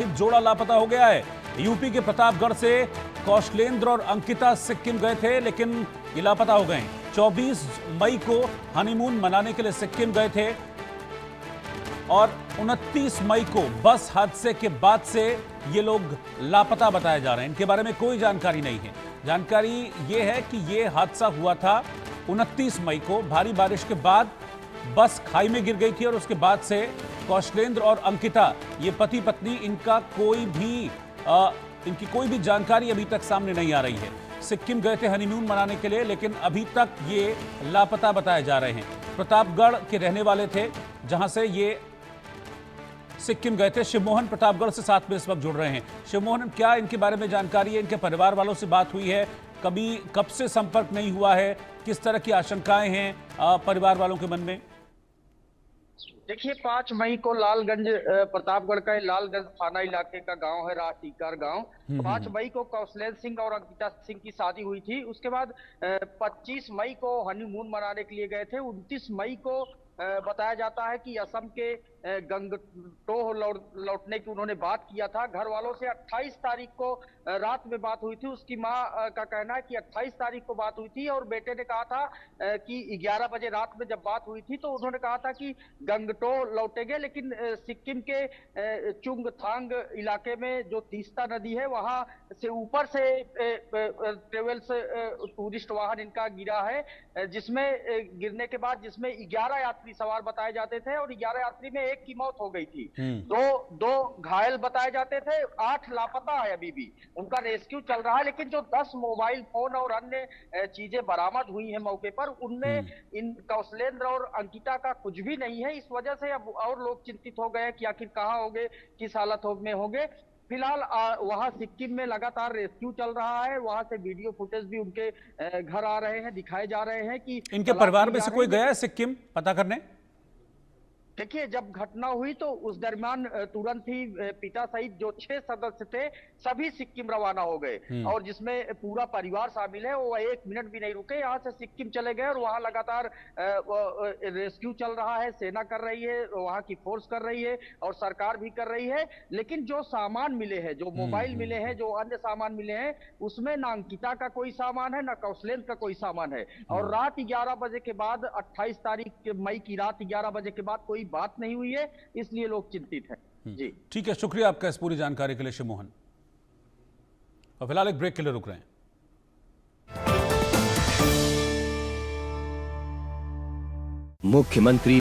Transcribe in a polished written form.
एक जोड़ा लापता हो गया है। यूपी के प्रतापगढ़ से कौशलेंद्र और अंकिता सिक्किम गए थे, लेकिन ये लापता हो गए। 24 मई को हनीमून मनाने के लिए सिक्किम गए थे और 29 मई को बस हादसे के बाद से ये लोग लापता बताए जा रहे हैं। इनके बारे में कोई जानकारी नहीं है। जानकारी ये है कि ये हादसा हुआ था 29 मई को। भारी बारिश के बाद बस खाई में गिर गई थी और उसके बाद से कौशलेंद्र और अंकिता, ये पति पत्नी, इनकी कोई भी जानकारी अभी तक सामने नहीं आ रही है। सिक्किम गए थे हनीमून मनाने के लिए, लेकिन अभी तक ये लापता बताए जा रहे हैं। प्रतापगढ़ के रहने वाले थे, जहां से ये सिक्किम गए थे। शिवमोहन प्रतापगढ़ से साथ में इस वक्त जुड़ रहे हैं। शिवमोहन, क्या इनके बारे में जानकारी है? इनके परिवार वालों से बात हुई है? कब से संपर्क नहीं हुआ है? किस तरह की आशंकाएं हैं परिवार वालों के मन में? देखिए, 5 मई को लालगंज, प्रतापगढ़ का लालगंज थाना इलाके का गांव है राष्ट्रीकार गांव। 5 मई को कौशलेंद्र सिंह और अंकिता सिंह की शादी हुई थी। उसके बाद 25 मई को हनीमून मनाने के लिए गए थे। 29 मई को बताया जाता है कि असम के गंगटोह लौटने की उन्होंने बात किया था। घर वालों से 28 तारीख को रात में बात हुई थी। उसकी मां का कहना है कि 28 तारीख को बात हुई थी और बेटे ने कहा था कि 11 बजे रात में जब बात हुई थी तो उन्होंने कहा था कि गंगटोह लौटेंगे, लेकिन सिक्किम के चुंगथांग इलाके में जो तीस्ता नदी है वहां से ऊपर से ट्रेवल्स टूरिस्ट वाहन इनका गिरा है, जिसमें गिरने के बाद जिसमें 11 यात्री सवार बताए जाते थे और 11 यात्री में एक की मौत हो गई थी। दो घायल बताए जाते थे। 8 लापता है अभी भी। उनका रेस्क्यू चल रहा है, लेकिन जो 10 मोबाइल फोन और अन्य चीजें बरामद हुई हैं मौके पर, उनमें इन कौशलेंद्र और अंकिता का कुछ भी नहीं है। इस वजह से अब और लोग चिंतित हो गए कि आखिर कहाँ होंगे, किस हालत में होंगे। फिलहाल वहां सिक्किम में लगातार रेस्क्यू चल रहा है। वहां से वीडियो फुटेज भी उनके घर आ रहे हैं, दिखाए जा रहे हैं कि इनके परिवार में से कोई गया है सिक्किम पता करने? देखिए, जब घटना हुई तो उस दरमियान तुरंत ही पिता सहित जो 6 सदस्य थे सभी सिक्किम रवाना हो गए, और जिसमें पूरा परिवार शामिल है। वो 1 मिनट भी नहीं रुके, यहाँ से सिक्किम चले गए और वहाँ लगातार रेस्क्यू चल रहा है। सेना कर रही है, वहाँ की फोर्स कर रही है और सरकार भी कर रही है। लेकिन जो सामान मिले हैं, जो मोबाइल मिले हैं, जो अन्य सामान मिले हैं, उसमें ना अंकिता का कोई सामान है, ना कौशलेंद्र का कोई सामान है। और रात 11 बजे के बाद, 28 तारीख मई की रात 11 बजे के बाद कोई बात नहीं हुई है, इसलिए लोग चिंतित हैं। जी ठीक है, शुक्रिया आपका इस पूरी जानकारी के लिए शिवमोहन। और फिलहाल एक ब्रेक के लिए रुक रहे हैं। मुख्यमंत्री